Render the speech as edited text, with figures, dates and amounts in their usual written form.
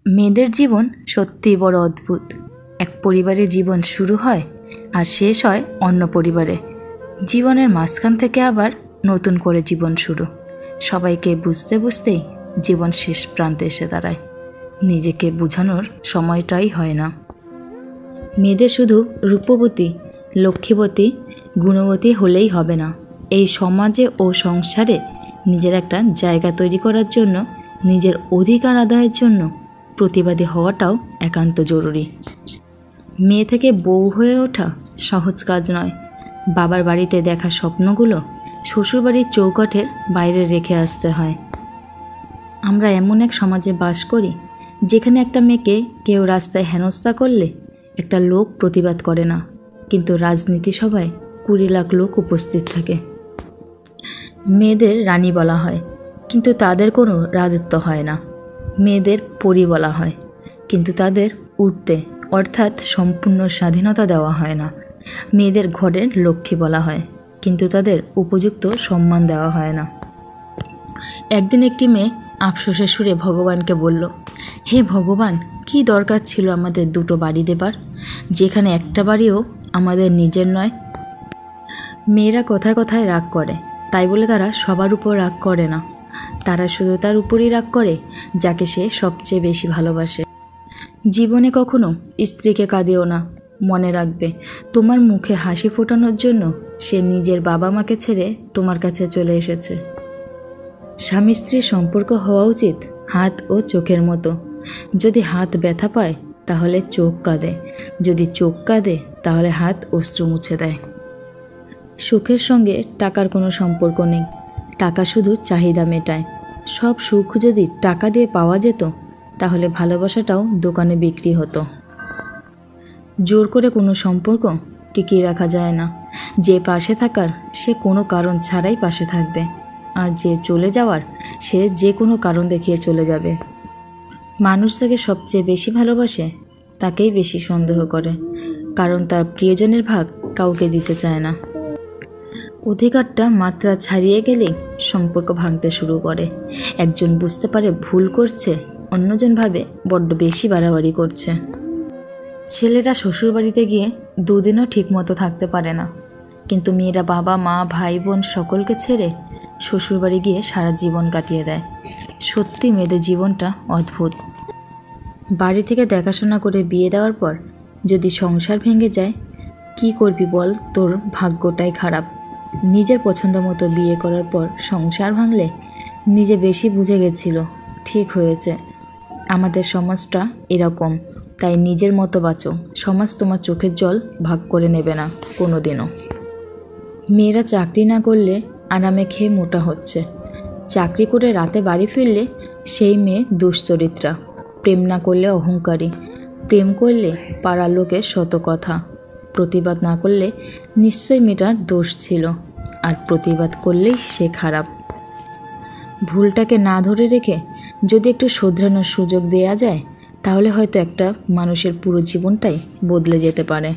মেয়েদের জীবন সত্যিই বড় অদ্ভুত। এক পরিবারে জীবন শুরু হয় আর শেষ হয় অন্য পরিবারে। জীবনের মাঝখান থেকে আবার নতুন করে জীবন শুরু। সবাইকে বুঝতে বুঝতেই জীবন শেষ প্রান্তে এসে দাঁড়ায়। নিজেকে বোঝানোর সময়টাই হয় না। মেয়েদের শুধু রূপবতী, লক্ষ্মীবতী, গুণবতী হলেই হবে না। এই সমাজে ও সংসারে নিজের একটা জায়গা তৈরি করার জন্য, নিজের অধিকার আদায়ের জন্য প্রতিবাদী হওয়াটাও একান্ত জরুরি। মেয়ে থেকে বউ হয়ে ওঠা সহজ কাজ নয়। বাবার বাড়িতে দেখা স্বপ্নগুলো শ্বশুরবাড়ির চৌকাঠের বাইরে রেখে আসতে হয়। আমরা এমন এক সমাজে বাস করি যেখানে একটা মেয়েকে কেউ রাস্তায় হেনস্থা করলে একটা লোক প্রতিবাদ করে না, কিন্তু রাজনীতি সভায় 20 লাখ লোক উপস্থিত থাকে। মেয়েদের রানী বলা হয়, কিন্তু তাদের কোনো রাজত্ব হয় না। মেয়েদের পরী বলা হয়, কিন্তু তাদের উঠতে অর্থাৎ সম্পূর্ণ স্বাধীনতা দেওয়া হয় না। মেয়েদের ঘরের লক্ষ্মী বলা হয়, কিন্তু তাদের উপযুক্ত সম্মান দেওয়া হয় না। একদিন একটি মেয়ে আফসোসের সুরে ভগবানকে বলল, হে ভগবান, কি দরকার ছিল আমাদের 2টো বাড়ি দেবার, যেখানে একটা বাড়িও আমাদের নিজের নয়। মেয়েরা কথায় কথায় রাগ করে, তাই বলে তারা সবার উপর রাগ করে না। তারা শুধু তার উপরই রাগ করে যাকে সে সবচেয়ে বেশি ভালোবাসে। জীবনে কখনো স্ত্রীকে কাঁদিও না। মনে রাখবে, তোমার মুখে হাসি ফোটানোর জন্য সে নিজের বাবা মাকে ছেড়ে তোমার কাছে চলে এসেছে। স্বামী স্ত্রীর সম্পর্ক হওয়া উচিত হাত ও চোখের মতো। যদি হাত ব্যথা পায় তাহলে চোখ কাঁদে, যদি চোখ কাঁদে তাহলে হাত অশ্রু মুছে দেয়। সুখের সঙ্গে টাকার কোনো সম্পর্ক নেই। টাকা শুধু চাহিদা মেটায়। সব সুখ যদি টাকা দিয়ে পাওয়া যেত তাহলে ভালোবাসাটাও দোকানে বিক্রি হতো। জোর করে কোনো সম্পর্ক টিকিয়ে রাখা যায় না। যে পাশে থাকার সে কোনো কারণ ছাড়াই পাশে থাকবে, আর যে চলে যাওয়ার সে যে কোনো কারণ দেখিয়ে চলে যাবে। মানুষ যাকে সবচেয়ে বেশি ভালোবাসে তাকেই বেশি সন্দেহ করে, কারণ তার প্রিয়জনের ভাগ কাউকে দিতে চায় না। অধিকারটা মাত্রা ছাড়িয়ে গেলেই সম্পর্ক ভাঙতে শুরু করে। একজন বুঝতে পারে ভুল করছে, অন্যজন ভাবে বড্ড বেশি বাড়াবাড়ি করছে। ছেলেরা শ্বশুরবাড়িতে গিয়ে 2 দিনও ঠিকমতো থাকতে পারে না, কিন্তু মেয়েরা বাবা মা ভাই বোন সকলকে ছেড়ে শ্বশুরবাড়ি গিয়ে সারা জীবন কাটিয়ে দেয়। সত্যি মেয়েদের জীবনটা অদ্ভুত। বাড়ি থেকে দেখাশোনা করে বিয়ে দেওয়ার পর যদি সংসার ভেঙে যায়, কি করবি বল, তোর ভাগ্যটাই খারাপ। নিজের পছন্দ মতো বিয়ে করার পর সংসার ভাঙলে নিজে বেশি বুঝে গেছিল, ঠিক হয়েছে। আমাদের সমাজটা এরকম, তাই নিজের মতো বাঁচো। সমাজ তোমার চোখের জল ভাগ করে নেবে না কোনো দিনও। মেয়েরা চাকরি না করলে আরামে খেয়ে মোটা হচ্ছে। চাকরি করে রাতে বাড়ি ফিরলে সেই মেয়ে দুশ্চরিত্রা। প্রেম না করলে অহংকারী। প্রেম করলে পাড়ার লোকের শত কথা। প্রতিবাদ না করলে নিশ্চয়ই মেয়েটার দোষ ছিল, আর প্রতিবাদ করলেই সে খারাপ। ভুলটাকে না ধরে রেখে যদি একটু শোধরানোর সুযোগ দেয়া যায়, তাহলে হয়তো একটা মানুষের পুরো জীবনটাই বদলে যেতে পারে।